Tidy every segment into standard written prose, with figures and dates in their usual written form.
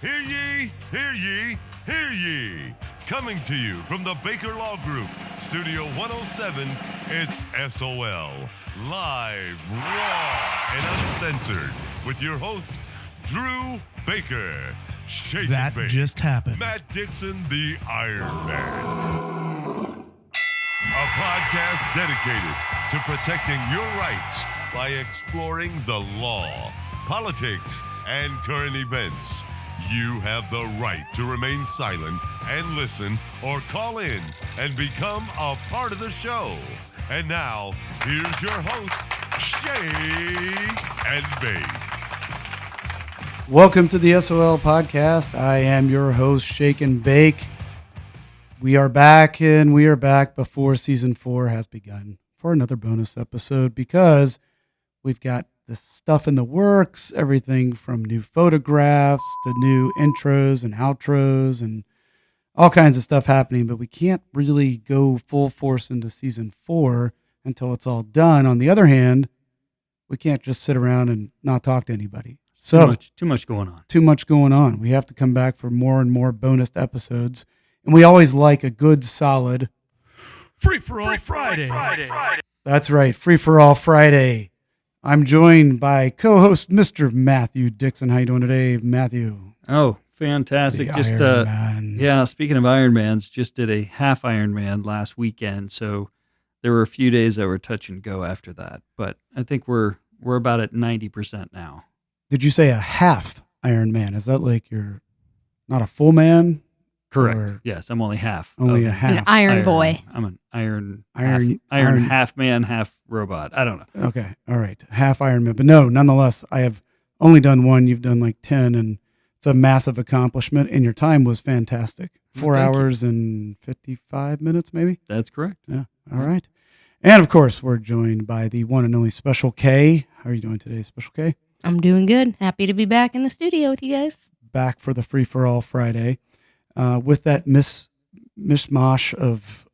Hear ye, hear ye, hear ye. Coming to you from the Baker Law Group, Studio 107, it's SOL. Live, raw, and uncensored. With your host, Drew Baker. Shake That and Bake. just happened. Matt Dixon, the Iron Man. A podcast dedicated to protecting your rights by exploring the law, politics, and current events. You have the right to remain silent and listen or call in and become a part of the show. And now, here's your host, Shake and Bake. Welcome to the SOL podcast. I am your host, Shake and Bake. We are back, and we are back before season 4 has begun for another bonus episode because we've got this stuff in the works, everything from new photographs to new intros and outros and all kinds of stuff happening, but we can't really go full force into season 4 until it's all done. On the other hand, we can't just sit around and not talk to anybody. So Too much going on. Too much going on. We have to come back for more and more bonus episodes. And we always like a good, solid Free-for-all Friday. That's right, Free-for-all Friday. I'm joined by co-host Mr. Matthew Dixon. How you doing today, Matthew? Oh, fantastic. The Iron Man. Yeah, speaking of Ironmans, just did a half Ironman last weekend. So there were a few days that were touch and go after that. But I think we're about at 90% now. Did you say a half Iron Man? Is that like you're not a full man? Correct. Or Yes, I'm only half. only of a half? An iron boy. I'm an iron Iron- half man, half robot. I don't know. Okay, all right. Half Iron Man. But no, nonetheless, I have only done one. You've done like 10, and it's a massive accomplishment, and your time was fantastic. 4 Thank you. hours and 55 minutes, maybe? That's correct. Yeah, all right. And, of course, we're joined by the one and only Special K. How are you doing today, Special K? I'm doing good. Happy to be back in the studio with you guys. Back for the Free-for-all Friday. With that mishmash of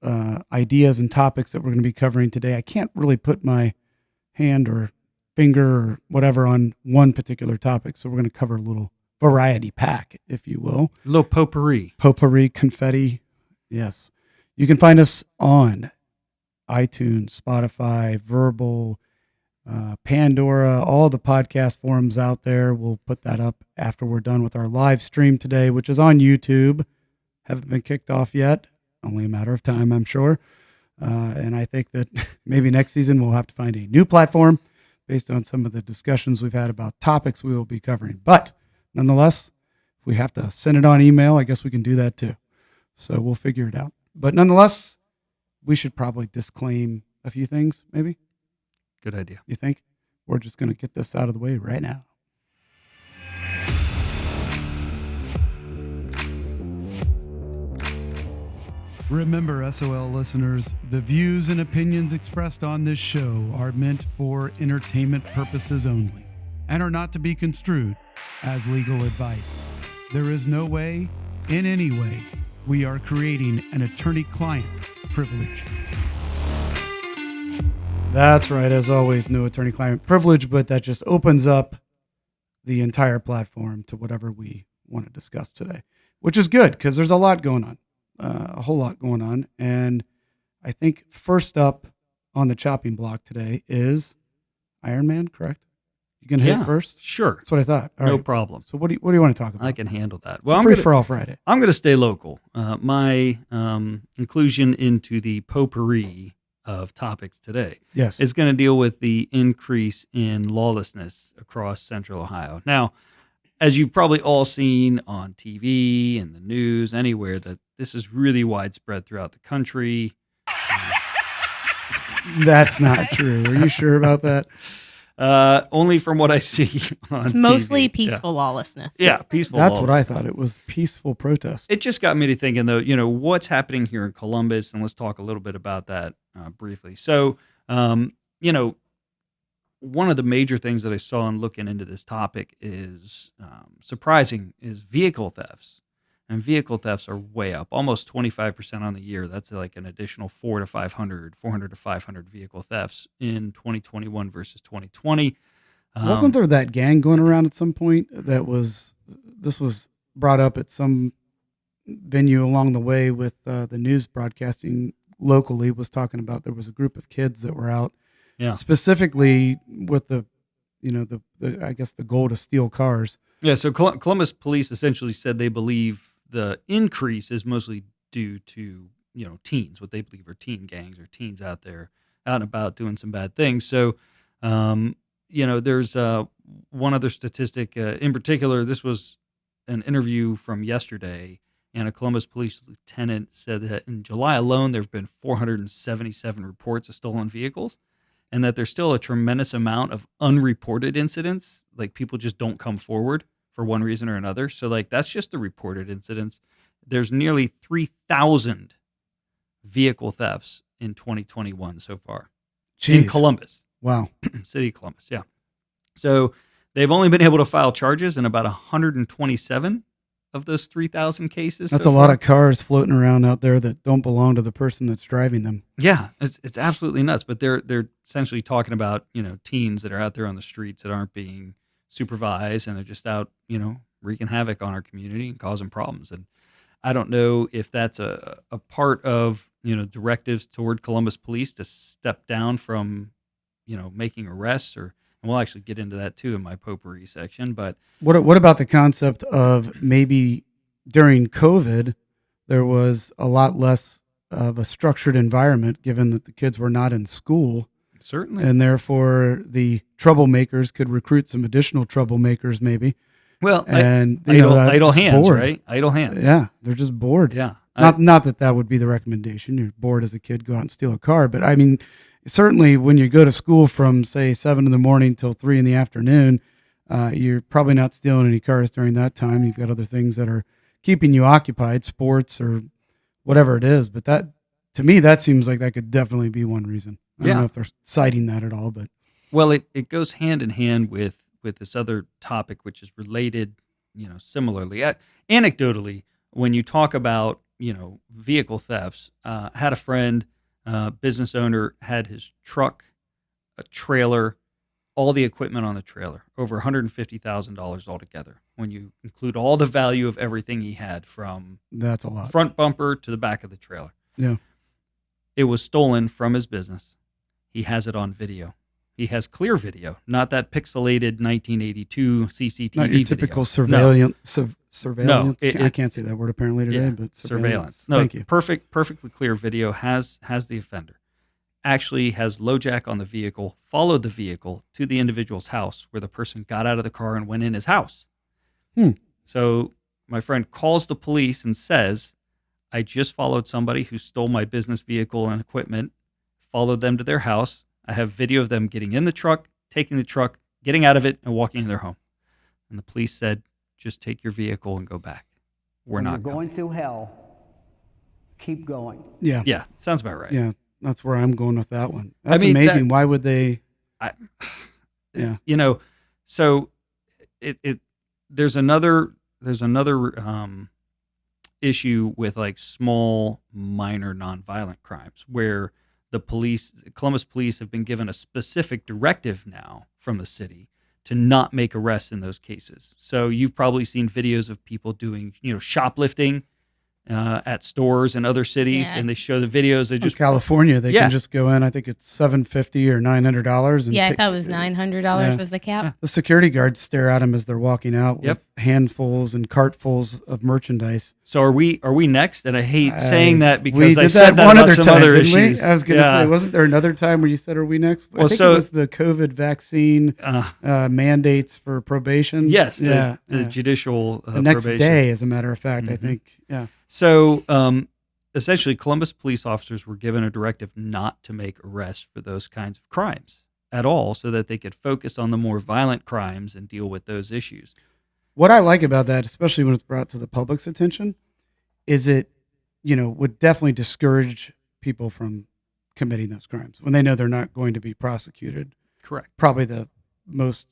ideas and topics that we're going to be covering today, I can't really put my hand or finger or whatever on one particular topic. So we're going to cover a little variety pack, if you will. A little potpourri. Potpourri, confetti. Yes. You can find us on iTunes, Spotify, Verbal, Pandora, all the podcast forums out there. We'll put that up after we're done with our live stream today, which is on YouTube. Haven't been kicked off yet. Only a matter of time, I'm sure. And I think that maybe next season we'll have to find a new platform based on some of the discussions we've had about topics we will be covering. But nonetheless, if we have to send it on email, I guess we can do that too. So we'll figure it out. But nonetheless, we should probably disclaim a few things, maybe. Good idea. You think? We're just going to get this out of the way right now. Remember, SOL listeners, the views and opinions expressed on this show are meant for entertainment purposes only and are not to be construed as legal advice. There is no way, in any way, we are creating an attorney-client privilege. That's right. As always, no attorney-client privilege, but that just opens up the entire platform to whatever we want to discuss today, which is good because there's a lot going on, a whole lot going on. And I think first up on the chopping block today is Iron Man, correct? You can hit first? Sure. That's what I thought. All No right. problem. So what do you want to talk about? I can handle that. It's free for all Friday. I'm going to stay local. My inclusion into the potpourri of topics today Yes. is going to deal with the increase in lawlessness across Central Ohio. Now, as you've probably all seen on TV and the news, anywhere, that this is really widespread throughout the country. That's not true. Are you sure about that? Only from what I see on It's mostly TV. peaceful lawlessness. Yeah, peaceful. That's what I lawlessness. thought. It was peaceful protest. It just got me to thinking, though, what's happening here in Columbus, and let's talk a little bit about that briefly. So, one of the major things that I saw in looking into this topic is surprising is vehicle thefts. And vehicle thefts are way up, almost 25% on the year. That's like an additional 400 to 500 vehicle thefts in 2021 versus 2020. Wasn't there that gang going around at some point this was brought up at some venue along the way with the news broadcasting locally was talking about there was a group of kids that were out specifically with the I guess the goal to steal cars. Yeah, so Columbus police essentially said they believe the increase is mostly due to, teens, what they believe are teen gangs or teens out there out and about doing some bad things. So, there's one other statistic in particular. This was an interview from yesterday, and a Columbus police lieutenant said that in July alone, there have been 477 reports of stolen vehicles, and that there's still a tremendous amount of unreported incidents. Like, people just don't come forward for one reason or another. So, that's just the reported incidents. There's nearly 3,000 vehicle thefts in 2021 so far. Jeez. In Columbus. Wow. City of Columbus, yeah. So they've only been able to file charges in about 127 of those 3,000 cases. That's a lot of cars floating around out there that don't belong to the person that's driving them. Yeah, it's absolutely nuts. But they're essentially talking about, teens that are out there on the streets that aren't being supervised, and they're just out, wreaking havoc on our community and causing problems. And I don't know if that's a part of, directives toward Columbus police to step down from, making arrests, and we'll actually get into that too in my potpourri section. But what about the concept of maybe during COVID, there was a lot less of a structured environment given that the kids were not in school. Certainly. And therefore the troublemakers could recruit some additional troublemakers maybe. Well, and idle hands, bored. right? Idle hands. Yeah, they're just bored. Yeah. Not that would be the recommendation. You're bored as a kid, go out and steal a car. But I mean, certainly when you go to school from say 7 a.m. till 3 p.m, you're probably not stealing any cars during that time. You've got other things that are keeping you occupied, sports or whatever it is. But that, to me, that seems like that could definitely be one reason. I don't know if they're citing that at all, but well, it goes hand in hand with this other topic, which is related, similarly. Anecdotally, when you talk about, vehicle thefts, had a friend, business owner, had his truck, a trailer, all the equipment on the trailer, over $150,000 altogether. When you include all the value of everything he had, from that's a lot. Front bumper to the back of the trailer. Yeah. It was stolen from his business. He has it on video. He has clear video, not that pixelated 1982 CCTV not your video. typical surveillance. No, I can't say that word apparently today, but surveillance. No, thank you. Perfectly clear video has the offender. Actually has LoJack on the vehicle, followed the vehicle to the individual's house where the person got out of the car and went in his house. So my friend calls the police and says, I just followed somebody who stole my business vehicle and equipment, followed them to their house. I have video of them getting in the truck, taking the truck, getting out of it, and walking in their home. And the police said, just take your vehicle and go back. We're not going through hell. Keep going. Yeah. Yeah, sounds about right. Yeah, that's where I'm going with that one. That's amazing. Why would they? So there's another issue with like small, minor, nonviolent crimes where Columbus police have been given a specific directive now from the city to not make arrests in those cases. So you've probably seen videos of people doing, shoplifting at stores in other cities, and they show the videos. They just California, they can just go in. I think it's $750 or $900. And I thought it was $900 was the cap. Yeah. The security guards stare at them as they're walking out with handfuls and cartfuls of merchandise. So are we next? And I hate saying that because I said that one about other some time, other didn't issues. we? I was going to say, wasn't there another time where you said, "Are we next?" I think it was the COVID vaccine mandates for probation. Yes, the judicial the next probation. day, as a matter of fact, I think. Yeah. So essentially, Columbus police officers were given a directive not to make arrests for those kinds of crimes at all, so that they could focus on the more violent crimes and deal with those issues. What I like about that, especially when it's brought to the public's attention, is it, would definitely discourage people from committing those crimes when they know they're not going to be prosecuted. Correct. Probably the most,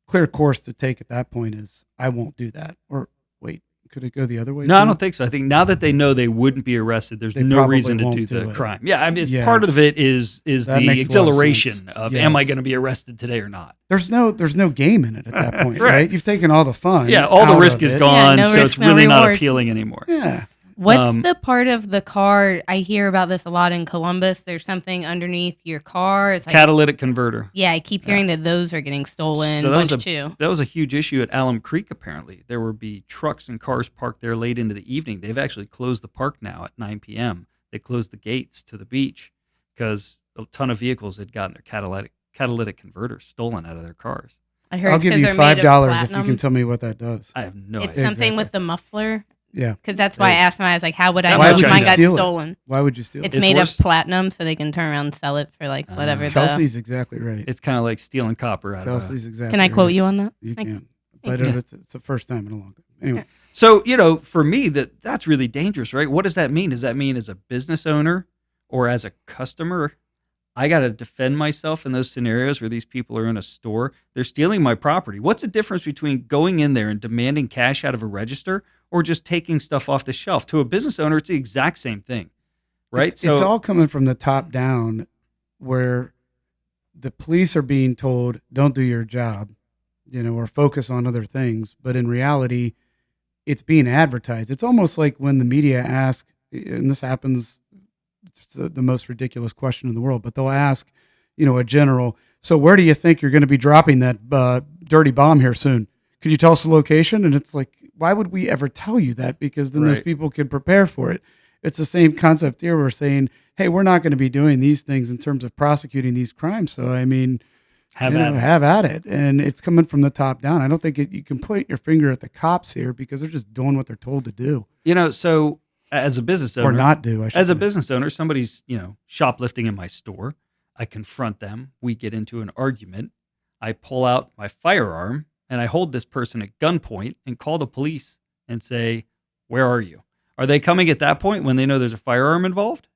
clear course to take at that point is, I won't do that. Or wait, Could it go the other way? No, I too? don't think so. I think now that they know they wouldn't be arrested, there's They no probably reason to won't do do the it. crime. Yeah, I mean, Yeah. part of it is That the makes a lot of exhilaration sense. of am I Yes. going to be arrested today or not? There's no game in it at that point, Right. right? You've taken all the fun. Yeah, all the out risk of is it. gone, no so risk, it's no really not reward. appealing anymore. Yeah. What's the part of the car? I hear about this a lot in Columbus. There's something underneath your car. It's like, Catalytic converter. yeah, I keep hearing that those are getting stolen. So Bunch too. that was a huge issue at Alum Creek. Apparently, there would be trucks and cars parked there late into the evening. They've actually closed the park now at 9 p.m. They closed the gates to the beach because a ton of vehicles had gotten their catalytic converters stolen out of their cars. I heard I'll it's give 'cause you they're made of $5 if you platinum. can tell me what that does. I have no It's idea. something Exactly. with the muffler. Yeah. Because that's why I asked him. I was like, "How would I That know might if be mine got steal it. stolen?" Why would you steal It's it? made worse. of platinum, so they can turn around and sell it for like whatever. Kelsey's exactly right. It's kind of like stealing copper out of. Kelsey's exactly. Can I quote right. you on that? You Thank- can, but you. it's the first time in a long time. Anyway, So for me, that's really dangerous, right? What does that mean? Does that mean as a business owner or as a customer, I got to defend myself in those scenarios where these people are in a store, they're stealing my property? What's the difference between going in there and demanding cash out of a register or just taking stuff off the shelf? To a business owner, it's the exact same thing, right? it's all coming from the top down, where the police are being told, "Don't do your job," or focus on other things. But in reality, it's being advertised. It's almost like when the media ask, and this happens, it's the most ridiculous question in the world, but they'll ask, a general, "So where do you think you're going to be dropping that dirty bomb here soon? Could you tell us the location?" And it's like, why would we ever tell you that? Because then those Right. people can prepare for it. It's the same concept here. We're saying, hey, we're not going to be doing these things in terms of prosecuting these crimes. So, I mean, have at it. have at it. And it's coming from the top down. I don't think you can point your finger at the cops here because they're just doing what they're told to do So as a business owner, or not do. I should as a say. business owner, somebody's, shoplifting in my store. I confront them. We get into an argument. I pull out my firearm and I hold this person at gunpoint and call the police and say, "Where are you?" Are they coming at that point when they know there's a firearm involved?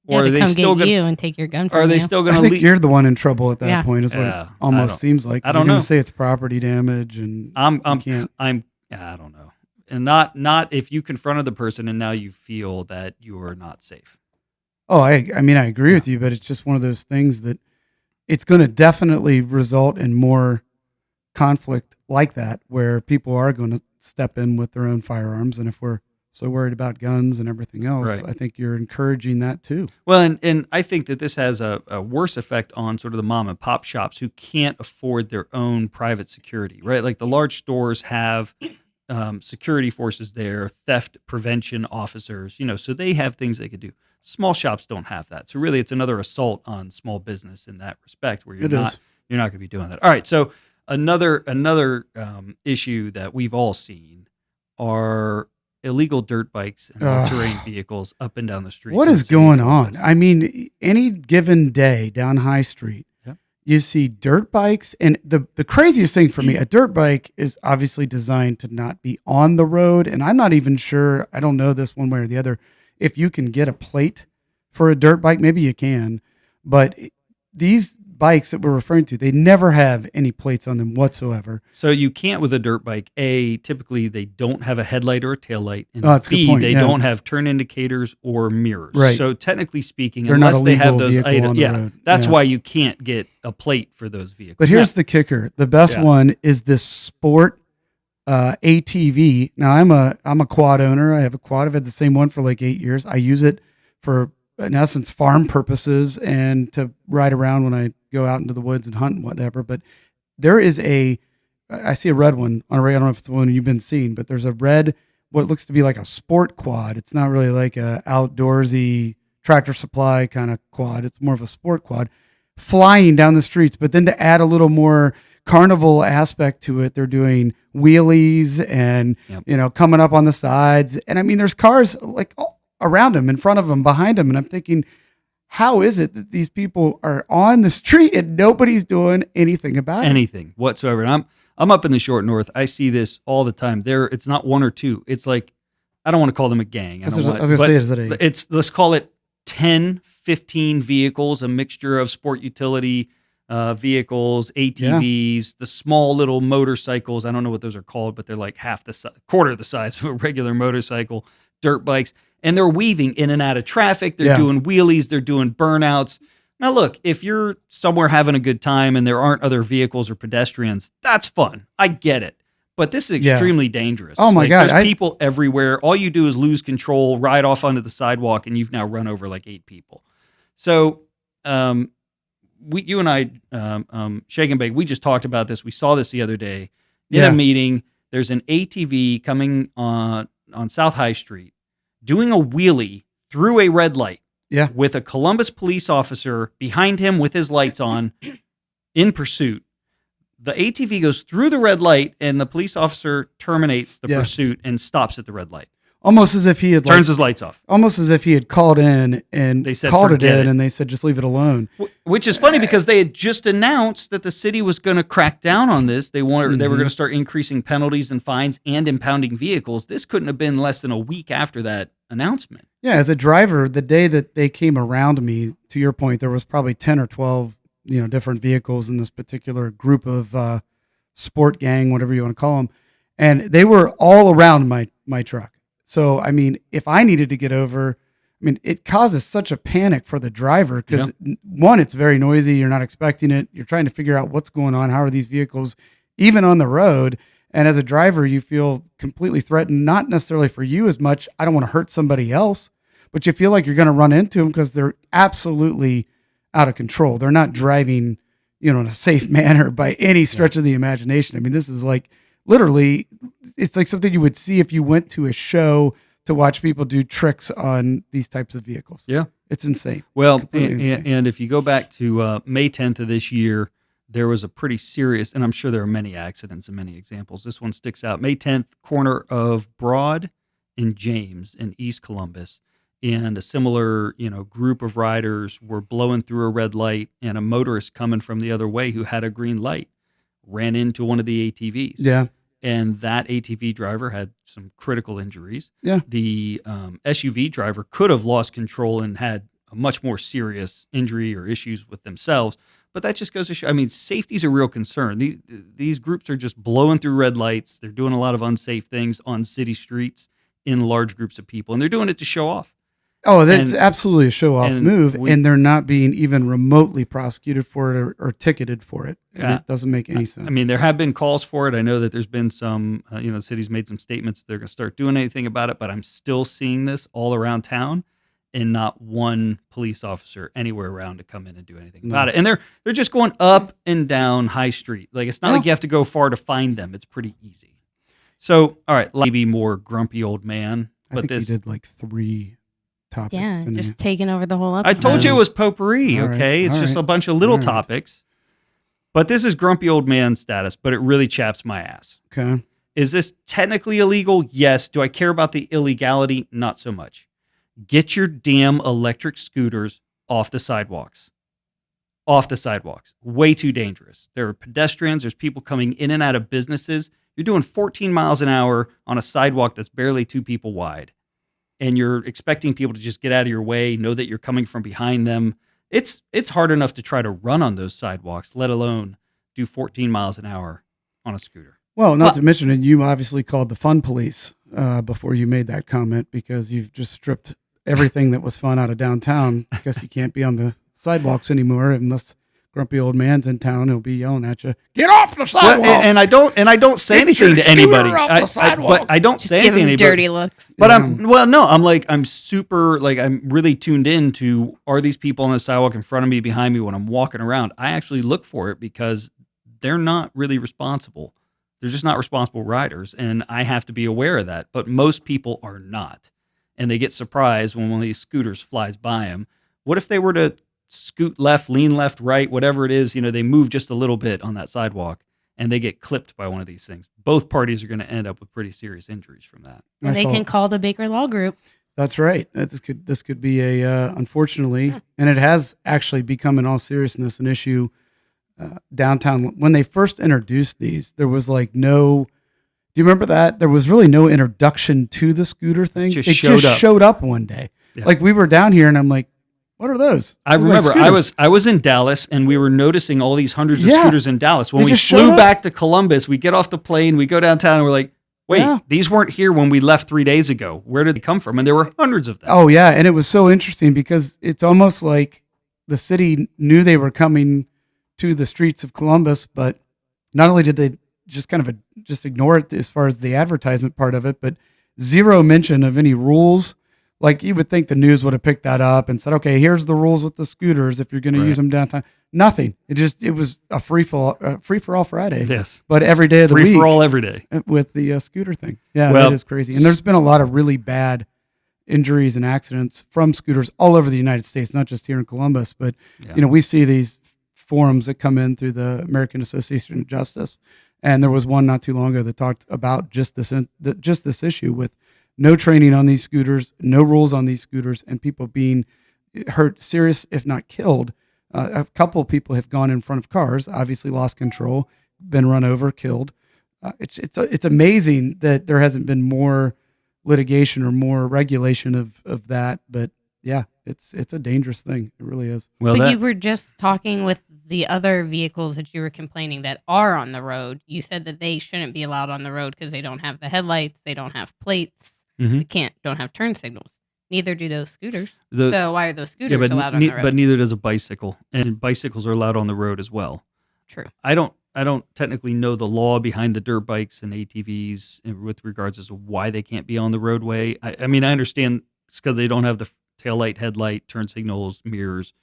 Yeah, Or to are they come still get going you and take your gun from are they you. still I going to think leave? you're the one in trouble at that Yeah. point is what Yeah, it I almost don't- seems like. 'Cause I don't you're gonna know. say it's property damage and I'm you can't. I don't know. And not if you confronted the person and now you feel that you are not safe. Oh, I mean, I agree with you, but it's just one of those things that it's going to definitely result in more conflict like that, where people are going to step in with their own firearms. And if we're so worried about guns and everything else, Right. I think you're encouraging that too. Well, and I think that this has a worse effect on sort of the mom and pop shops who can't afford their own private security, right? Like the large stores have security forces there, theft prevention officers, so they have things they could do. Small shops don't have that. So really it's another assault on small business in that respect where you're It not is. going to be doing that. All right. So another issue that we've all seen are illegal dirt bikes and all-terrain vehicles up and down the streets. What in is the city of going on? Columbus. I mean, any given day down High Street, Yep. you see dirt bikes. And the craziest thing for me, a dirt bike is obviously designed to not be on the road. And I'm not even sure, I don't know this one way or the other, if you can get a plate for a dirt bike. Maybe you can. But these bikes that we're referring to, they never have any plates on them whatsoever. So you can't with a dirt bike. Typically they don't have a headlight or a taillight, and Oh, that's a good B, point, they yeah. don't have turn indicators or mirrors. Right. So technically speaking, They're not unless a they have legal those vehicle on items, the yeah, road. that's Yeah. why you can't get a plate for those vehicles. But here's the kicker. The best Yeah. one is this sport ATV. Now I'm a quad owner. I have a quad. I've had the same one for like 8 years. I use it for, in essence, farm purposes and to ride around when I go out into the woods and hunt and whatever. But there is I see a red one on a rig. I don't know if it's the one you've been seeing, but there's a red, what looks to be like a sport quad. It's not really like a outdoorsy Tractor Supply kind of quad. It's more of a sport quad flying down the streets. But then to add a little more carnival aspect to it, they're doing wheelies and, Yep. coming up on the sides. And I mean, there's cars like all around them, in front of them, behind them. And I'm thinking, how is it that these people are on the street and nobody's doing anything about it? anything whatsoever. And I'm up in the short north. I see this all the time. It's not one or two. It's like, I don't want to call them a gang. I was going to say, is it It's, let's call it 10, 15 vehicles, a mixture of sport utility, vehicles, ATVs, the small little motorcycles. I don't know what those are called, but they're like quarter the size of a regular motorcycle, dirt bikes. And they're weaving in and out of traffic. They're doing wheelies. They're doing burnouts. Now, look, if you're somewhere having a good time and there aren't other vehicles or pedestrians, that's fun. I get it. But this is extremely dangerous. Oh, my God. There's people everywhere. All you do is lose control, ride off onto the sidewalk, and you've now run over like 8 people. So you and I, Shake and Bake, we just talked about this. We saw this the other day in a meeting. There's an ATV coming on South High Street doing a wheelie through a red light. Yeah. With a Columbus police officer behind him with his lights on in pursuit. The ATV goes through the red light and the police officer terminates the pursuit and stops at the red light. Almost as if he had turns his lights off. Almost as if he had called in and they said, called it in and they said, just leave it alone. Which is funny because they had just announced that the city was going to crack down on this. They were going to start increasing penalties and fines and impounding vehicles. This couldn't have been less than a week after that announcement. Yeah, as a driver, the day that they came around me, to your point, there was probably 10 or 12, different vehicles in this particular group of sport gang, whatever you want to call them. And they were all around my truck. So, I mean, if I needed to get over, it causes such a panic for the driver because one, it's very noisy. You're not expecting it. You're trying to figure out what's going on. How are these vehicles even on the road? And as a driver, you feel completely threatened, not necessarily for you as much. I don't want to hurt somebody else, but you feel like you're going to run into them because they're absolutely out of control. They're not driving, in a safe manner by any stretch of the imagination. I mean, this is like literally, it's like something you would see if you went to a show to watch people do tricks on these types of vehicles. Yeah. It's insane. Well, insane. And if you go back to May 10th of this year, there was a pretty serious, and I'm sure there are many accidents and many examples. This one sticks out. May 10th, corner of Broad and James in East Columbus. And a similar, group of riders were blowing through a red light, and a motorist coming from the other way who had a green light ran into one of the ATVs. Yeah. And that ATV driver had some critical injuries. Yeah. The SUV driver could have lost control and had a much more serious injury or issues with themselves. But that just goes to show, safety is a real concern. These groups are just blowing through red lights. They're doing a lot of unsafe things on city streets in large groups of people, and they're doing it to show off. Oh, that's absolutely a show-off move, and they're not being even remotely prosecuted for it or ticketed for it. And it doesn't make any sense. There have been calls for it. I know that there's been some, the city's made some statements they're going to start doing anything about it, but I'm still seeing this all around town and not one police officer anywhere around to come in and do anything about it. And they're just going up and down High Street. Like, it's not like you have to go far to find them. It's pretty easy. So, all right, maybe more grumpy old man. I think he did like 3 topics. Yeah, just taking over the whole episode. I told you it was potpourri, okay? It's just a bunch of little topics. But this is grumpy old man status, but it really chaps my ass. Okay. Is this technically illegal? Yes. Do I care about the illegality? Not so much. Get your damn electric scooters off the sidewalks. Off the sidewalks. Way too dangerous. There are pedestrians. There's people coming in and out of businesses. You're doing 14 miles an hour on a sidewalk that's barely 2 people wide. And you're expecting people to just get out of your way, know that you're coming from behind them. It's hard enough to try to run on those sidewalks, let alone do 14 miles an hour on a scooter. Well, not to mention, and you obviously called the fun police before you made that comment because you've just stripped everything that was fun out of downtown. I guess you can't be on the sidewalks anymore unless grumpy old man's in town. He'll be yelling at you, "Get off the sidewalk!" Well, and I don't say anything to anybody. But I don't say anything to anybody. Dirty looks. But I'm super, I'm really tuned in to, are these people on the sidewalk in front of me, behind me when I'm walking around? I actually look for it because they're not really responsible. They're just not responsible riders, and I have to be aware of that. But most people are not, and they get surprised when one of these scooters flies by them. What if they were to scoot left, lean left, right, whatever it is, they move just a little bit on that sidewalk and they get clipped by one of these things? Both parties are going to end up with pretty serious injuries from that. And they can call the Baker Law Group. That's right. This could be unfortunately, and it has actually become, in all seriousness, an issue downtown. When they first introduced these, there was do you remember that? There was really no introduction to the scooter thing. It just showed up one day. Yeah. Like, we were down here and I'm like, What are those? I They're like remember scooters. I was in Dallas and we were noticing all these hundreds of Yeah. scooters in Dallas. When They we just flew showed up. back to Columbus, we get off the plane, we go downtown, and we're like, wait, Yeah. these weren't here when we left 3 days ago. Where did they come from? And there were hundreds of them. Oh yeah, and it was so interesting because it's almost like the city knew they were coming to the streets of Columbus, but not only did they just kind of just ignore it as far as the advertisement part of it, but zero mention of any rules. Like you would think the news would have picked that up and said, "Okay, here's the rules with the scooters if you're going to Right. use them downtown." Nothing. It was a free for all Friday. Yes. But every day of the Free week for all every day. with the scooter thing. Yeah, Well, that is crazy. And there's been a lot of really bad injuries and accidents from scooters all over the United States, not just here in Columbus, but Yeah. we see these forums that come in through the American Association of Justice. And there was one not too long ago that talked about just this issue with no training on these scooters, no rules on these scooters, and people being hurt, serious, if not killed. A couple of people have gone in front of cars, obviously lost control, been run over, killed. It's amazing that there hasn't been more litigation or more regulation of that. But yeah, it's a dangerous thing. It really is. Well, But that, you were just talking with the other vehicles that you were complaining that are on the road. You said that they shouldn't be allowed on the road because they don't have the headlights, they don't have plates, Mhm. they don't have turn signals. Neither do those scooters. The- So why are those scooters yeah, but, allowed on the road? but neither does a bicycle. And bicycles are allowed on the road as well. True. I don't technically know the law behind the dirt bikes and ATVs with regards as to why they can't be on the roadway. I mean, I understand it's because they don't have the taillight, headlight, turn signals, mirrors.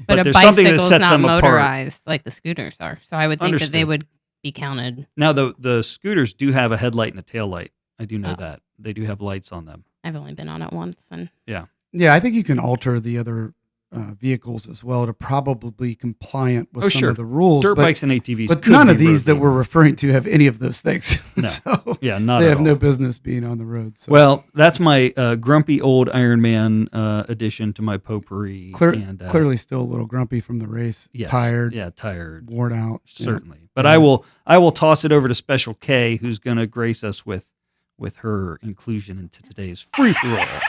But a there's something that bicycle's sets not them apart. motorized like the scooters are. So I would think that they Understood. would be counted. Now, the scooters do have a headlight and a taillight. I do know Oh. that. They do have lights on them. I've only been on it once, and Yeah, I think you can alter the other vehicles as well to probably be compliant with Oh, some sure. of the rules. Dirt but, bikes and ATVs. but could none be of these road that legal. we're referring to have any of those things. No. So Yeah, not they at have all. no business being on the road. So Well, that's my grumpy old Iron Man addition to my potpourri. and, clearly still a little grumpy from the race, yes, tired, Yeah, tired. worn out. Yeah. Certainly. But I will toss it over to Special K, who's going to grace us with her inclusion into today's free for all.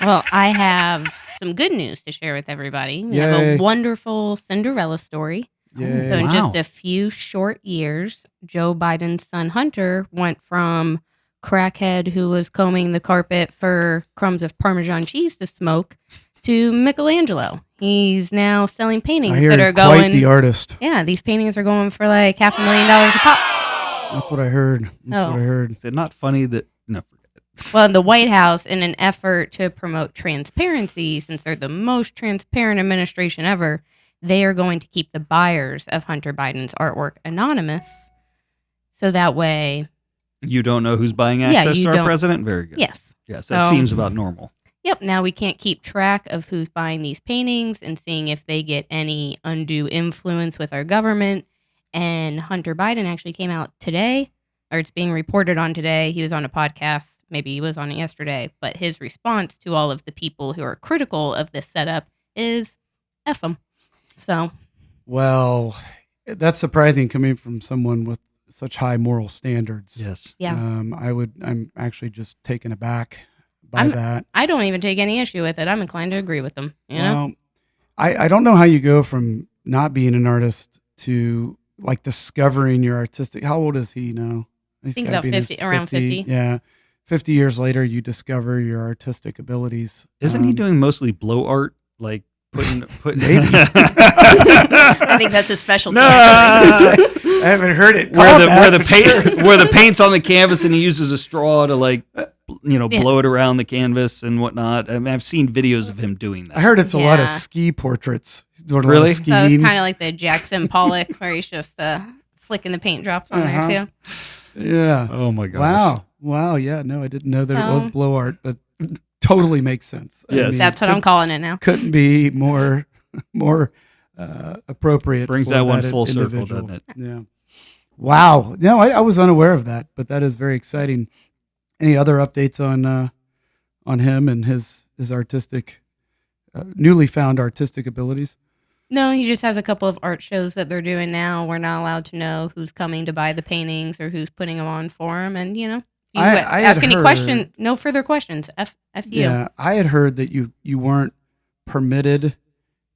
well, I have some good news to share with everybody. We have Yay. a wonderful Cinderella story. Yay. So in Wow. just a few short years, Joe Biden's son Hunter went from crackhead who was combing the carpet for crumbs of Parmesan cheese to smoke to Michelangelo. He's now selling paintings I hear that he's are quite going. the artist. Yeah, these paintings are going for like $500,000 a pop. That's what I heard. That's Oh. what I heard. Is it not funny that no? Forget it. Well, the White House, in an effort to promote transparency, since they're the most transparent administration ever, they are going to keep the buyers of Hunter Biden's artwork anonymous. So that way, You don't know who's buying Yeah, access you to our don't- president. Very good. yes. Yes, that So- seems about normal. Yep, now we can't keep track of who's buying these paintings and seeing if they get any undue influence with our government. And Hunter Biden actually came out today, or it's being reported on today. He was on a podcast, maybe he was on it yesterday, but his response to all of the people who are critical of this setup is F them. So, Well, that's surprising coming from someone with such high moral standards. Yes. yeah. I'm actually just taken aback by I'm- that. I don't even take any issue with it. I'm inclined to agree with them. You know? Well, I don't know how you go from not being an artist to like discovering your artistic. How old is he now? He's think gotta about be in his 50, around 50. Yeah. 50 years later, you discover your artistic abilities. Isn't he Um, doing mostly blow art? Like putting. Maybe. I think that's a specialty. No. I haven't heard it. where called the that, where the but paint sure. where the paint's on the canvas and he uses a straw to like Yeah. blow it around the canvas and whatnot. I mean, I've seen videos of him doing that. I heard it's a lot of Yeah. ski portraits. He's doing a lot Really? of So it's skiing. kind of like the Jackson Pollock, where he's just flicking the paint drops on Uh-huh. there too. Yeah. Oh my gosh! Wow. Yeah. No, I didn't know that it was So- blow art, but totally makes sense. Yes. That's what I'm calling it now. couldn't be more appropriate. Brings for that one full circle, individual. doesn't it? Yeah. Wow. No, I was unaware of that, but that is very exciting. Any other updates on him and his artistic, newly found artistic abilities? No, he just has a couple of art shows that they're doing now. We're not allowed to know who's coming to buy the paintings or who's putting them on for him. And, you know, if you I had ask any heard- question, no further questions. F you. Yeah, I had heard that you weren't permitted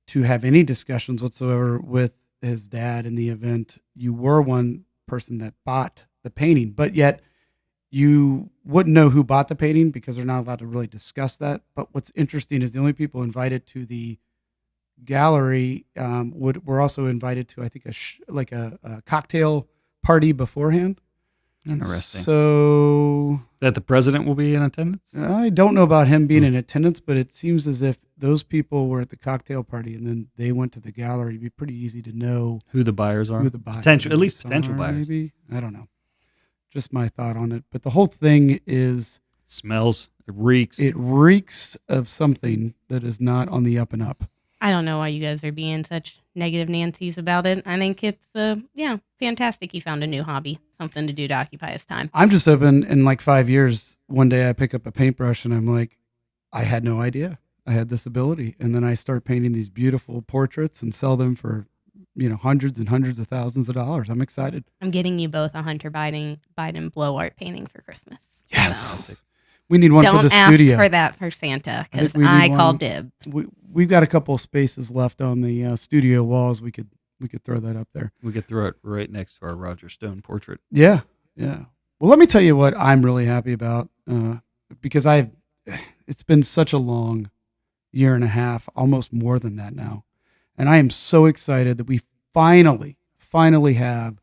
to have any discussions whatsoever with his dad in the event. You were one person that bought the painting, but yet you wouldn't know who bought the painting because they're not allowed to really discuss that. But what's interesting is the only people invited to the gallery were also invited to, I think, a cocktail party beforehand. Interesting. So That the president will be in attendance? I don't know about him being in attendance, but it seems as if those people were at the cocktail party and then they went to the gallery. It'd be pretty easy to know Who the buyers are? who the buyers At least potential are, buyers. Maybe, I don't know. Just my thought on it. But the whole thing is It smells. It reeks. it reeks of something that is not on the up and up. I don't know why you guys are being such negative Nancy's about it. I think it's fantastic he found a new hobby, something to do to occupy his time. I'm just hoping in like 5 years, one day I pick up a paintbrush and I'm like, I had no idea I had this ability. And then I start painting these beautiful portraits and sell them for, hundreds and hundreds of thousands of dollars. I'm excited. I'm getting you both a Hunter Biden blow art painting for Christmas. Yes. We need one Don't for the ask studio. for that for Santa I because think we I need call one. dibs. We've got a couple of spaces left on the studio walls. We could throw that up there. We could throw it right next to our Roger Stone portrait. Yeah. Well, let me tell you what I'm really happy about because it's been such a long year and a half, almost more than that now. And I am so excited that we finally have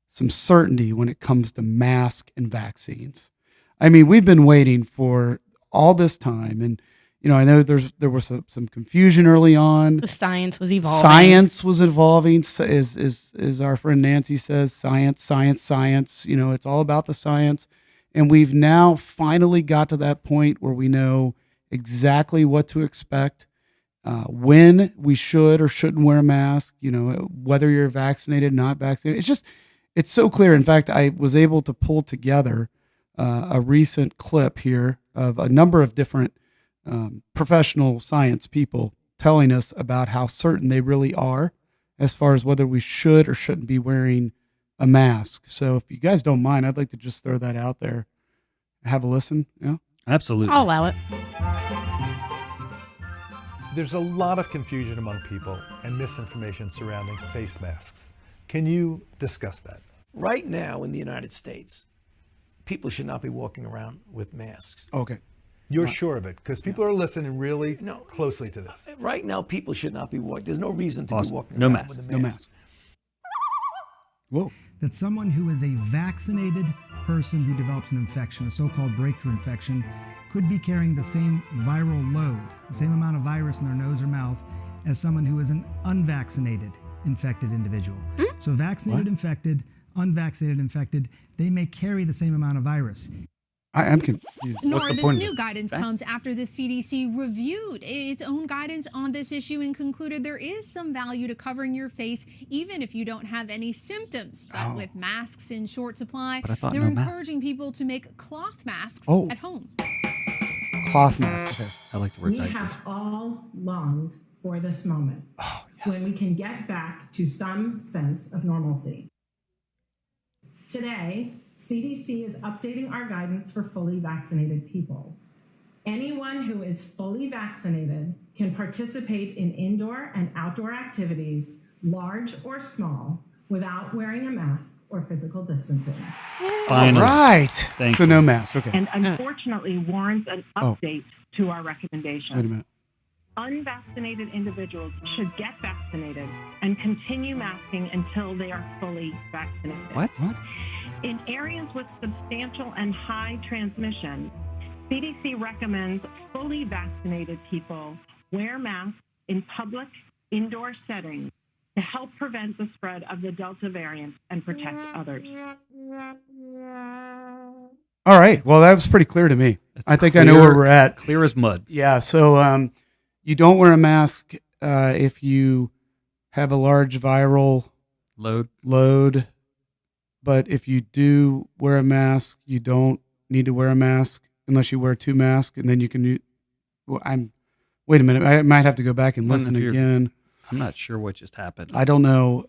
some certainty when it comes to masks and vaccines. I mean, we've been waiting for all this time. And, I know there was some confusion early on. The science was evolving. Science was evolving, as our friend Nancy says, science. It's all about the science. And we've now finally got to that point where we know exactly what to expect, when we should or shouldn't wear a mask, whether you're vaccinated, not vaccinated. It's so clear. In fact, I was able to pull together a recent clip here of a number of different professional science people telling us about how certain they really are as far as whether we should or shouldn't be wearing a mask. So if you guys don't mind, I'd like to just throw that out there. Have a listen. Yeah. Absolutely. I'll allow it. There's a lot of confusion among people and misinformation surrounding face masks. Can you discuss that? Right now in the United States, people should not be walking around with masks. Okay. You're sure of it? Because people are listening really No. closely to this. Right now, people should not be walking. There's no reason to Awesome. be walking No around mask. with a No mask. mask. Whoa. That someone who is a vaccinated person who develops an infection, a so-called breakthrough infection, could be carrying the same viral load, the same amount of virus in their nose or mouth, as someone who is an unvaccinated infected individual. So vaccinated infected, unvaccinated infected, they may carry the same amount of virus. I am confused. Nor What's the this point? new guidance comes after the CDC reviewed its own guidance on this issue and concluded there is some value to covering your face even if you don't have any symptoms. But with masks in short supply, But I thought they're no mask. encouraging people to make cloth masks Oh. at home. Cloth mask. Okay. I like the word We diapers. have all longed for this moment when we can get back to some sense of normalcy. Today, CDC is updating our guidance for fully vaccinated people. Anyone who is fully vaccinated can participate in indoor and outdoor activities, large or small, without wearing a mask or physical distancing. Finally. Right. Thank so you. no mask. Okay. And unfortunately warrants an Oh. update to our Wait a recommendation. minute. Unvaccinated individuals should get vaccinated and continue masking until they are fully vaccinated. What? In areas with substantial and high transmission, CDC recommends fully vaccinated people wear masks in public indoor settings to help prevent the spread of the Delta variant and protect others. All right. Well, that was pretty clear to me. It's I think I know where clear- we're at. Clear as mud. Yeah. So you don't wear a mask if you have a large viral Load. but if you do wear a mask, you don't need to wear a mask unless you wear two masks, and then you can. Wait a minute. I might have to go back and Well, listen if you're- again. I'm not sure what just happened. I don't know.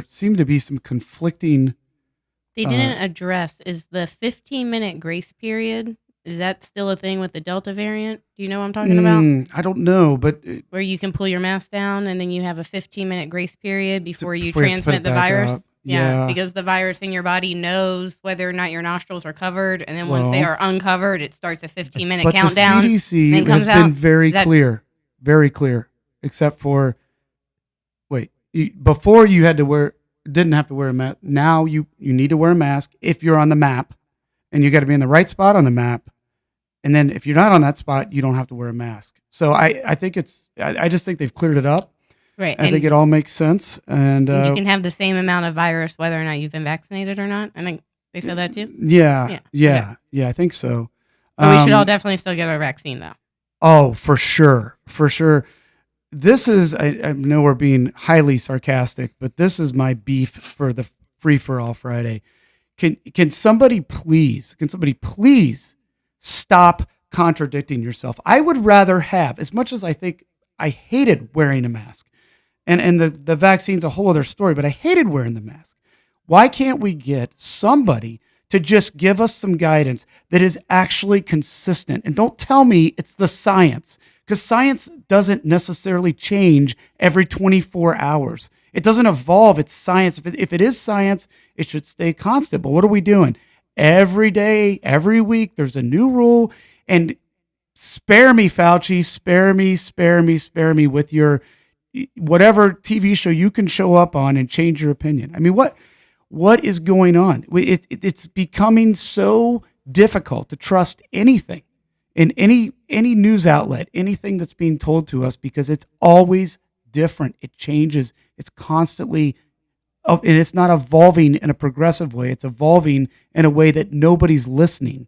Seemed to be some conflicting. They didn't address is the 15-minute grace period. Is that still a thing with the Delta variant? Do you know what I'm talking about? I don't know, but Where you can pull your mask down and then you have a 15-minute grace period before you before you have to put transmit it the back virus. up. Yeah, Yeah. because the virus in your body knows whether or not your nostrils are covered, and then once they Well- are uncovered, it starts a 15-minute but countdown. the CDC then has comes out. been very Is that- clear, except for before you didn't have to wear a mask. Now you need to wear a mask if you're on the map, and you got to be in the right spot on the map. And then if you're not on that spot, you don't have to wear a mask. So I think I just think they've cleared it up. Right. I think it all makes sense. And you can have the same amount of virus whether or not you've been vaccinated or not. I think they said that too. yeah, Okay. I think so. But we should all definitely still get our vaccine though. Oh, for sure. This is, I know we're being highly sarcastic, but this is my beef for the Free for All Friday. Can somebody please stop contradicting yourself? I would rather have, as much as I think I hated wearing a mask, and the vaccine's a whole other story, but I hated wearing the mask. Why can't we get somebody to just give us some guidance that is actually consistent? And don't tell me it's the science, because science doesn't necessarily change every 24 hours. It doesn't evolve. It's science. If it is science, it should stay constant. But what are we doing? Every day, every week, there's a new rule. And spare me, Fauci, spare me with your whatever TV show you can show up on and change your opinion. I mean, what is going on? It's becoming so difficult to trust anything in any news outlet, anything that's being told to us, because it's always different. It changes. It's constantly, and it's not evolving in a progressive way. It's evolving in a way that nobody's listening.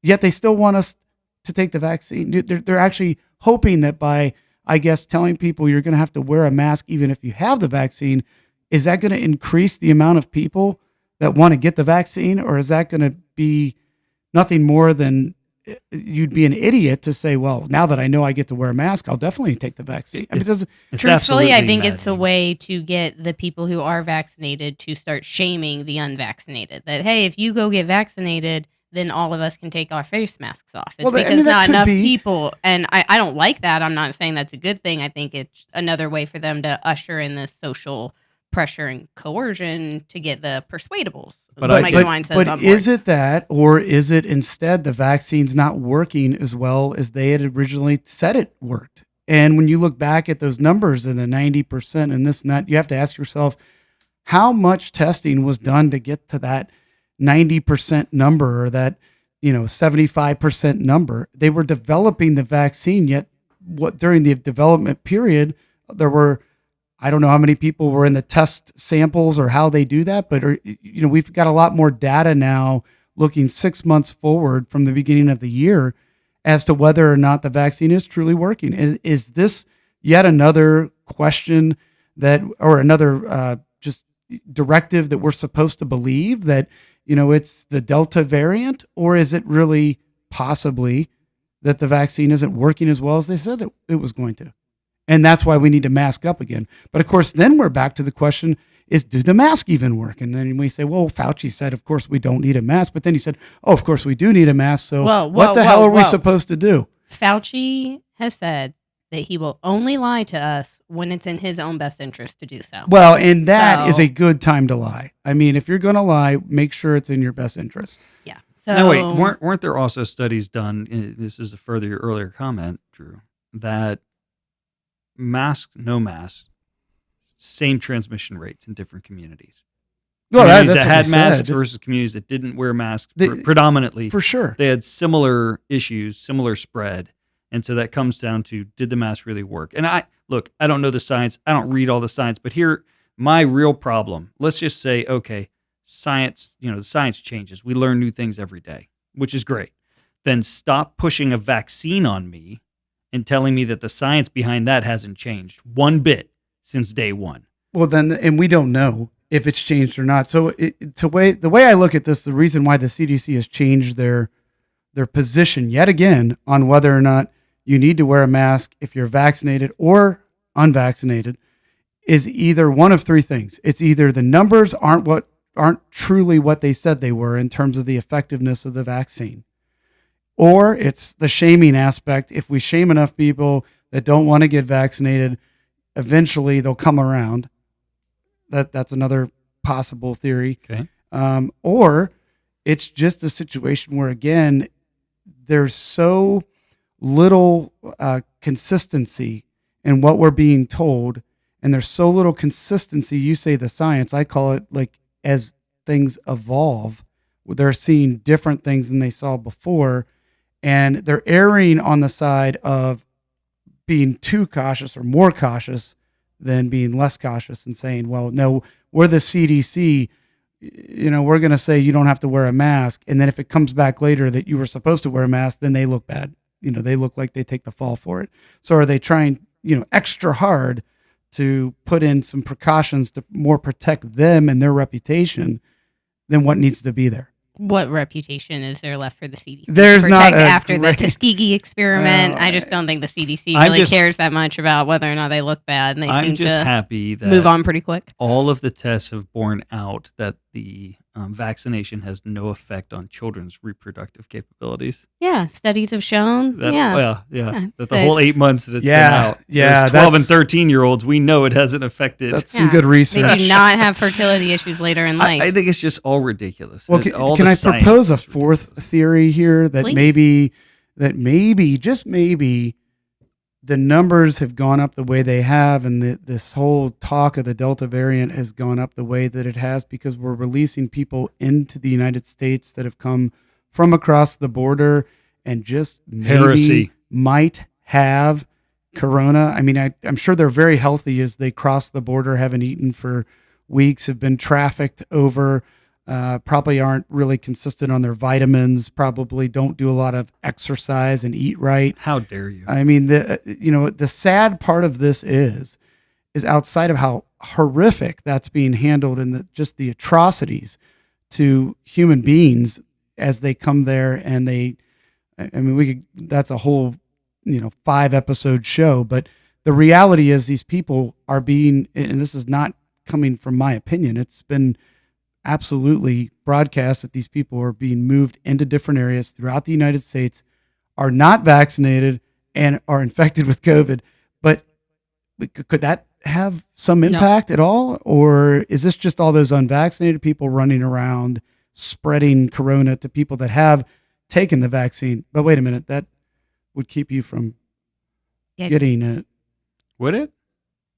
Yet they still want us to take the vaccine. They're actually hoping that by, I guess, telling people you're going to have to wear a mask even if you have the vaccine, is that going to increase the amount of people that want to get the vaccine? Or is that going to be nothing more than you'd be an idiot to say, well, now that I know I get to wear a mask, I'll definitely take the vaccine. I mean, Truthfully, I think it's a way to get the people who are vaccinated to start shaming the unvaccinated. That, hey, if you go get vaccinated, then all of us can take our face masks off. It's because not enough people. And I don't like that. I'm not saying that's a good thing. I think it's another way for them to usher in this social pressure and coercion to get the persuadables. But is it that, or is it instead the vaccine's not working as well as they had originally said it worked? And when you look back at those numbers and the 90% and this and that, you have to ask yourself, how much testing was done to get to that 90% number, or that 75% number? They were developing the vaccine, yet during the development period there were, I don't know how many people were in the test samples or how they do that, but we've got a lot more data now looking 6 months forward from the beginning of the year as to whether or not the vaccine is truly working. Is this yet another question or another just directive that we're supposed to believe that it's the Delta variant, or is it really possibly that the vaccine isn't working as well as they said it was going to? And that's why we need to mask up again. But of course, then we're back to the question is, do the mask even work? And then we say, well, Fauci said, of course we don't need a mask. But then he said, oh, of course we do need a mask. So what the hell are we supposed to do? Fauci has said that he will only lie to us when it's in his own best interest to do so. Well, and that is a good time to lie. I mean, if you're going to lie, make sure it's in your best interest. Yeah. So now, wait, weren't there also studies done? This is a further your earlier comment, Drew, that mask, no mask, same transmission rates in different communities. Well, communities that had masks versus communities that didn't wear masks predominantly. For sure. They had similar issues, similar spread. And so that comes down to, did the mask really work? And I don't know the science. I don't read all the science, but here, my real problem, let's just say, okay, science, the science changes. We learn new things every day, which is great. Then stop pushing a vaccine on me and telling me that the science behind that hasn't changed one bit since day one. Well, then, and we don't know if it's changed or not. So the way I look at this, the reason why the CDC has changed their position yet again on whether or not you need to wear a mask if you're vaccinated or unvaccinated is either one of three things. It's either the numbers aren't truly what they said they were in terms of the effectiveness of the vaccine. or it's the shaming aspect. If we shame enough people that don't want to get vaccinated, eventually they'll come around. That's another possible theory. Okay. Or it's just a situation where, again, there's so little consistency in what we're being told, and there's so little consistency. You say the science, I call it like as things evolve, they're seeing different things than they saw before, and they're erring on the side of being too cautious or more cautious than being less cautious and saying, well, no, we're the CDC, we're going to say you don't have to wear a mask. And then if it comes back later that you were supposed to wear a mask, then they look bad. They look like they take the fall for it. So are they trying, extra hard to put in some precautions to more protect them and their reputation than what needs to be there? What reputation is there left for the CDC There's to protect not after the Tuskegee experiment? I just don't think the CDC really cares that much about whether or not they look bad, and they I'm seem just to happy that move on pretty quick. All of the tests have borne out that the vaccination has no effect on children's reproductive capabilities. Yeah, studies have shown. That, yeah, that the whole 8 months that it's been out. Yeah, those 12 and 13-year-olds, we know it hasn't affected. That's some good research. They do not have fertility issues later in life. I think it's just all ridiculous. Well, can I propose a fourth theory here that Please. maybe, just maybe, the numbers have gone up the way they have, and this whole talk of the Delta variant has gone up the way that it has because we're releasing people into the United States that have come from across the border and just maybe might have corona. I mean, I'm sure they're very healthy as they cross the border, haven't eaten for weeks, have been trafficked over, probably aren't really consistent on their vitamins, probably don't do a lot of exercise and eat right. How dare you? I mean, the sad part of this is outside of how horrific that's being handled and just the atrocities to human beings as they come there, and that's a whole 5-episode show, but the reality is these people are being, and this is not coming from my opinion, it's been absolutely broadcast that these people are being moved into different areas throughout the United States, are not vaccinated, and are infected with COVID. But could that have some impact at all? Or is this just all those unvaccinated people running around spreading corona to people that have taken the vaccine? But wait a minute, that would keep you from getting it. Would it?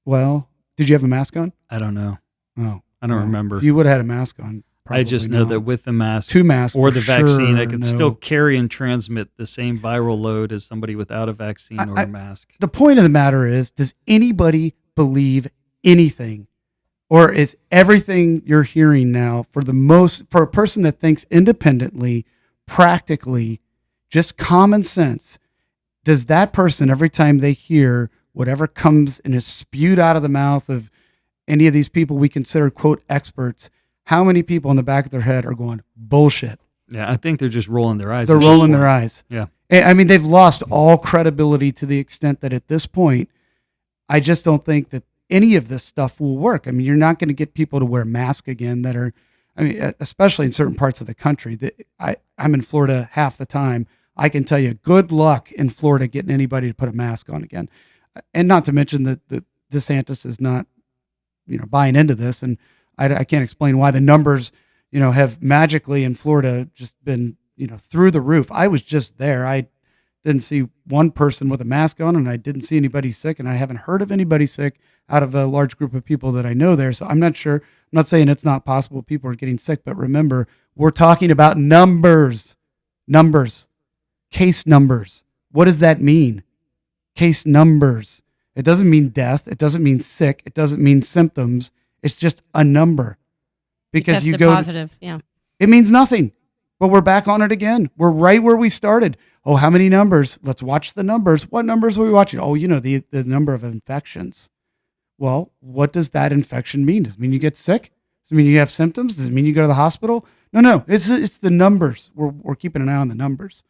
Well, did you have a mask on? I don't know. Oh, I don't remember. If you would have had a mask on. I just know that with the mask, 2 masks or the vaccine, sure, I could still carry and transmit the same viral load as somebody without a vaccine or a mask. The point of the matter is, does anybody believe anything? Or is everything you're hearing now, for a person that thinks independently, practically, just common sense, does that person, every time they hear whatever comes and is spewed out of the mouth of any of these people we consider, quote, experts, how many people in the back of their head are going, bullshit? Yeah, I think they're just rolling their eyes. They're rolling their eyes. Yeah. I mean, they've lost all credibility to the extent that at this point, I just don't think that any of this stuff will work. I mean, you're not going to get people to wear masks again especially in certain parts of the country. I'm in Florida half the time. I can tell you, good luck in Florida getting anybody to put a mask on again. And not to mention that DeSantis is not, buying into this. And I can't explain why the numbers, have magically in Florida just been, through the roof. I was just there. I didn't see one person with a mask on, and I didn't see anybody sick, and I haven't heard of anybody sick out of a large group of people that I know there. So I'm not sure. I'm not saying it's not possible people are getting sick, but remember, we're talking about numbers, case numbers. What does that mean? Case numbers. It doesn't mean death. It doesn't mean sick. It doesn't mean symptoms. It's just a number. Because you go positive, yeah. It means nothing. But we're back on it again. We're right where we started. Oh, how many numbers? Let's watch the numbers. What numbers are we watching? Oh, the number of infections. Well, what does that infection mean? Does it mean you get sick? Does it mean you have symptoms? Does it mean you go to the hospital? No. It's the numbers. We're keeping an eye on the numbers.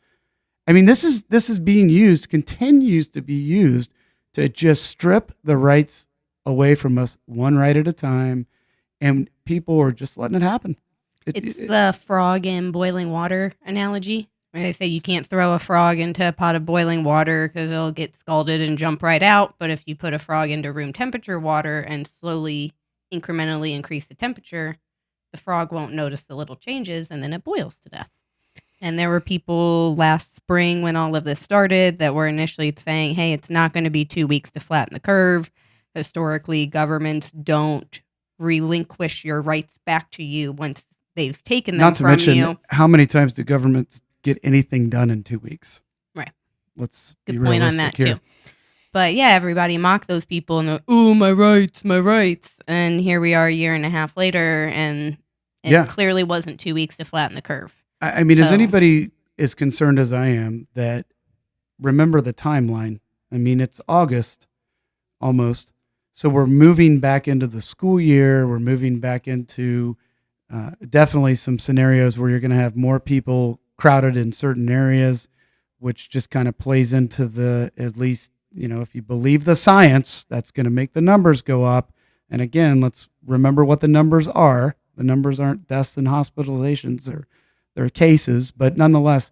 I mean, this is being used, continues to be used to just strip the rights away from us one right at a time, and people are just letting it happen. It's the frog in boiling water analogy. They say you can't throw a frog into a pot of boiling water because it'll get scalded and jump right out. But if you put a frog into room temperature water and slowly, incrementally increase the temperature, the frog won't notice the little changes and then it boils to death. And there were people last spring when all of this started that were initially saying, hey, it's not going to be 2 weeks to flatten the curve. Historically, governments don't relinquish your rights back to you once they've taken them Not to from mention, you. how many times do governments get anything done in 2 weeks? Right. Let's Good be point on realistic that, here. too. But yeah, everybody mocked those people and they're, oh, my rights, my rights. And here we are a year and a half later, and it clearly wasn't 2 weeks to flatten the curve. I mean, is anybody as concerned as I am that remember the timeline? I mean, it's August almost. So we're moving back into the school year. We're moving back into definitely some scenarios where you're going to have more people crowded in certain areas, which just kind of plays into the, at least, you know, if you believe the science, that's going to make the numbers go up. And again, let's remember what the numbers are. The numbers aren't deaths and hospitalizations or their cases, but nonetheless,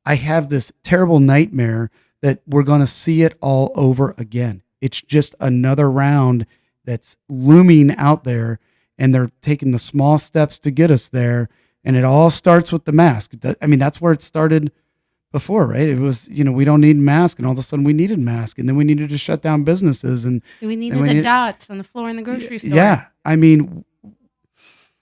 I have this terrible nightmare that we're going to see it all over again. It's just another round that's looming out there, and they're taking the small steps to get us there. And it all starts with the mask. I mean, that's where it started before, right? It was, you know, we don't need masks, and all of a sudden we needed masks, and then we needed to shut down businesses. And we needed the dots on the floor in the grocery store. Yeah. I mean,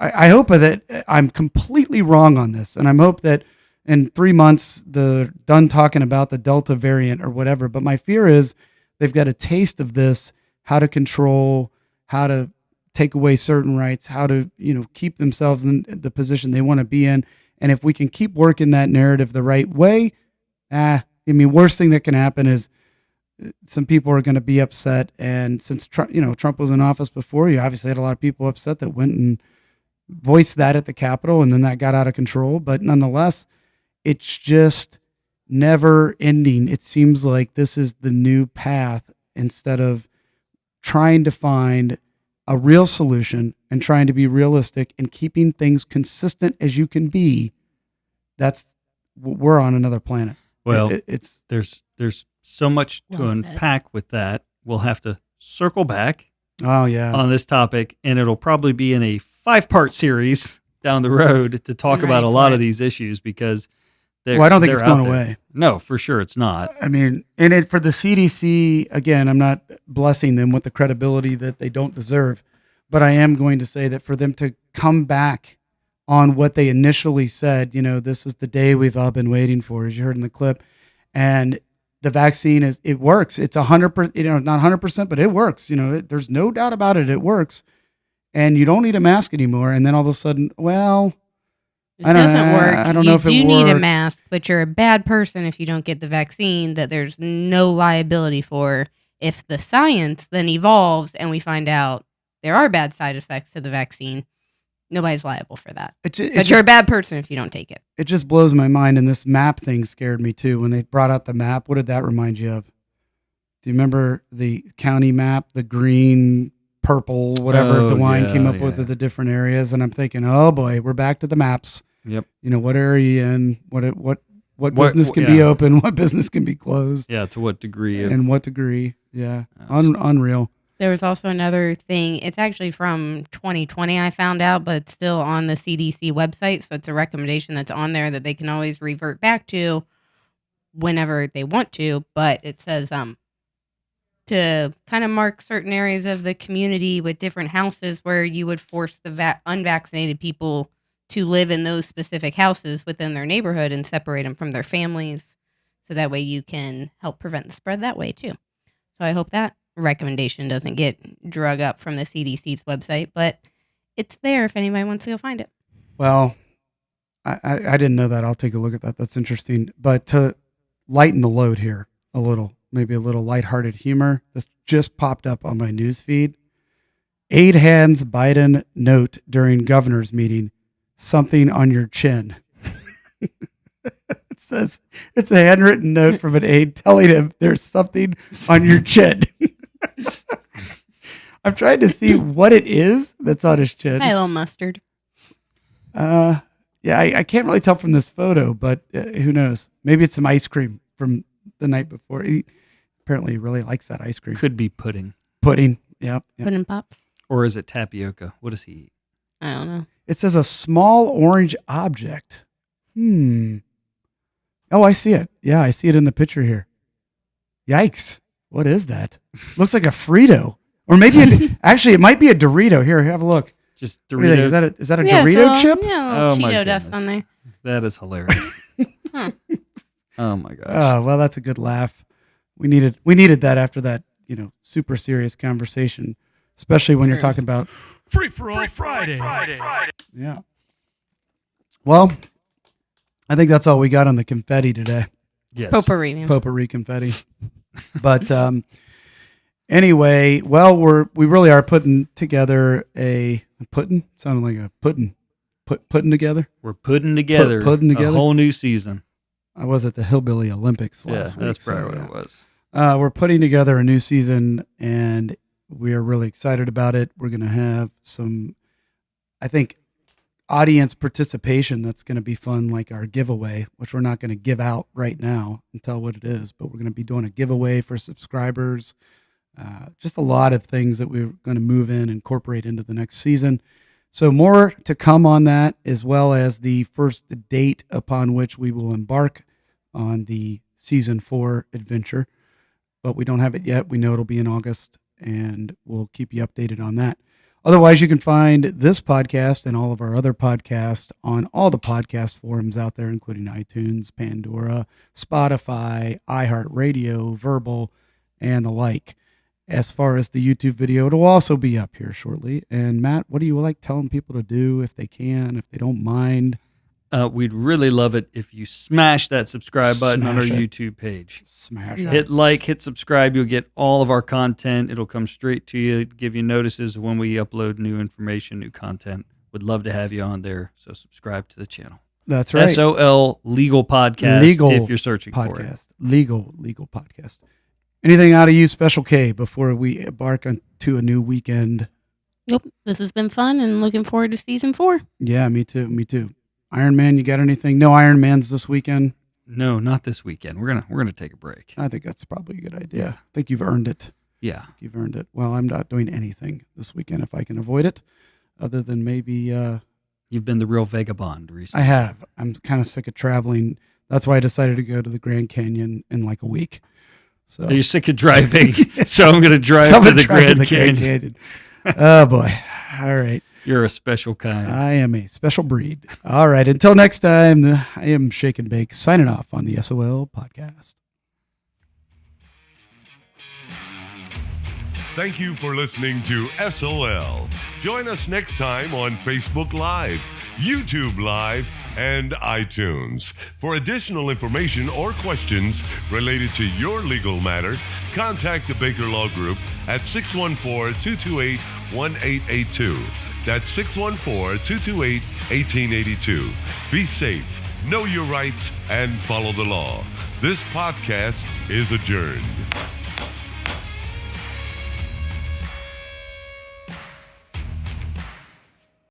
I hope that I'm completely wrong on this, and I hope that in 3 months they're done talking about the Delta variant or whatever. But my fear is they've got a taste of this, how to control, how to take away certain rights, how to, you know, keep themselves in the position they want to be in. And if we can keep working that narrative the right way, I mean, worst thing that can happen is some people are going to be upset. And since Trump was in office before, you obviously had a lot of people upset that went and voiced that at the Capitol, and then that got out of control. But nonetheless, it's just never ending. It seems like this is the new path instead of trying to find a real solution and trying to be realistic and keeping things consistent as you can be. We're on another planet. Well, there's so much to unpack with that. We'll have to circle back on this topic, and it'll probably be in a 5-part series down the road to talk about a lot of these issues, because I don't think it's going away. No, for sure it's not. I mean, for the CDC, again, I'm not blessing them with the credibility that they don't deserve, but I am going to say that for them to come back on what they initially said, you know, this is the day we've all been waiting for, as you heard in the clip, and the vaccine it works. It's 100%, you know, not 100%, but it works. You know, there's no doubt about it. It works. And you don't need a mask anymore. And then all of a sudden, well, it doesn't work. I don't know if it works. You do need a mask, but you're a bad person if you don't get the vaccine that there's no liability for. If the science then evolves and we find out there are bad side effects to the vaccine, nobody's liable for that. But you're a bad person if you don't take it. It just blows my mind. And this map thing scared me too. When they brought out the map, what did that remind you of? Do you remember the county map, the green, purple, whatever DeWine came up with the different areas? And I'm thinking, oh boy, we're back to the maps. Yep. You know, what area are you in? What business can be open? What business can be closed? Yeah, to what degree? And what degree? Yeah, unreal. There was also another thing. It's actually from 2020, I found out, but it's still on the CDC website. So it's a recommendation that's on there that they can always revert back to whenever they want to. But it says to kind of mark certain areas of the community with different houses where you would force the unvaccinated people to live in those specific houses within their neighborhood and separate them from their families. So that way you can help prevent the spread that way too. So I hope that recommendation doesn't get drug up from the CDC's website, but it's there if anybody wants to go find it. Well, I didn't know that. I'll take a look at that. That's interesting. But to lighten the load here a little, maybe a little lighthearted humor. This just popped up on my news feed. Aide hands Biden note during governor's meeting. Something on your chin. It says it's a handwritten note from an aide telling him there's something on your chin. I'm trying to see what it is that's on his chin. A little mustard. I Yeah, I can't really tell from this photo, but who knows? Maybe it's some ice cream from the night before. He apparently really likes that ice cream. Could be pudding. Pudding, yep. Pudding pops. Or is it tapioca? What does he eat? I don't know. It says a small orange object. Oh, I see it. Yeah, I see it in the picture here. Yikes. What is that? Looks like a Frito. Or maybe, actually, it might be a Dorito. Here, have a look. Just What do you think? Dorito. Is that a Yeah, Dorito it's chip? Yeah, a little my Cheeto dust goodness. on there. That is hilarious. Oh my gosh. Oh, well, that's a good laugh. We needed that after that, super serious conversation, especially when you're talking about Free for all Friday. Yeah. Well, I think that's all we got on the confetti today. Yes. Potpourri. man. Potpourri confetti. But anyway, well, we really are putting together sounded like a pudding. Putting together. We're putting together, Putting together. a whole new season. I was at the Hillbilly Olympics last week. That's probably so, what yeah. it was. We're putting together a new season, and we are really excited about it. We're going to have some, I think, audience participation that's going to be fun, like our giveaway, which we're not going to give out right now and tell what it is, but we're going to be doing a giveaway for subscribers. Just a lot of things that we're going to move in, incorporate into the next season. So more to come on that, as well as the first date upon which we will embark on the season 4 adventure. But we don't have it yet. We know it'll be in August, and we'll keep you updated on that. Otherwise, you can find this podcast and all of our other podcasts on all the podcast forums out there, including iTunes, Pandora, Spotify, iHeartRadio, Verbal, and the like. As far as the YouTube video, it'll also be up here shortly. And Matt, what do you like telling people to do if they can, if they don't mind? We'd really love it if you smash that subscribe button on our Smash it. YouTube page. Smash it. Hit like, hit subscribe. You'll get all of our content. It'll come straight to you, give you notices when we upload new information, new content. Would love to have you on there. So subscribe to the channel. That's right. SOL Legal Podcast if you're searching for it. podcast. Legal podcast. Anything out of you, Special K, before we embark onto a new weekend? Nope. This has been fun and looking forward to season 4. Yeah, me too. Iron Man, you got anything? No Iron Mans this weekend? No, not this weekend. We're gonna take a break. I think that's probably a good idea. I think you've earned it. Yeah. You've earned it. Well, I'm not doing anything this weekend if I can avoid it, other than maybe... You've been the real vagabond recently. I have. I'm kind of sick of traveling. That's why I decided to go to the Grand Canyon in like a week. So You're sick of driving, so I'm going to drive So I'm to gonna the drive to Grand the Grand Canyon. Oh, boy. All right. You're a special kind. I am a special breed. All right. Until next time, I am Shake and Bake signing off on the SOL podcast. Thank you for listening to SOL. Join us next time on Facebook Live, YouTube Live, and iTunes. For additional information or questions related to your legal matter, contact the Baker Law Group at 614-228-1882. That's 614-228-1882. Be safe, know your rights, and follow the law. This podcast is adjourned.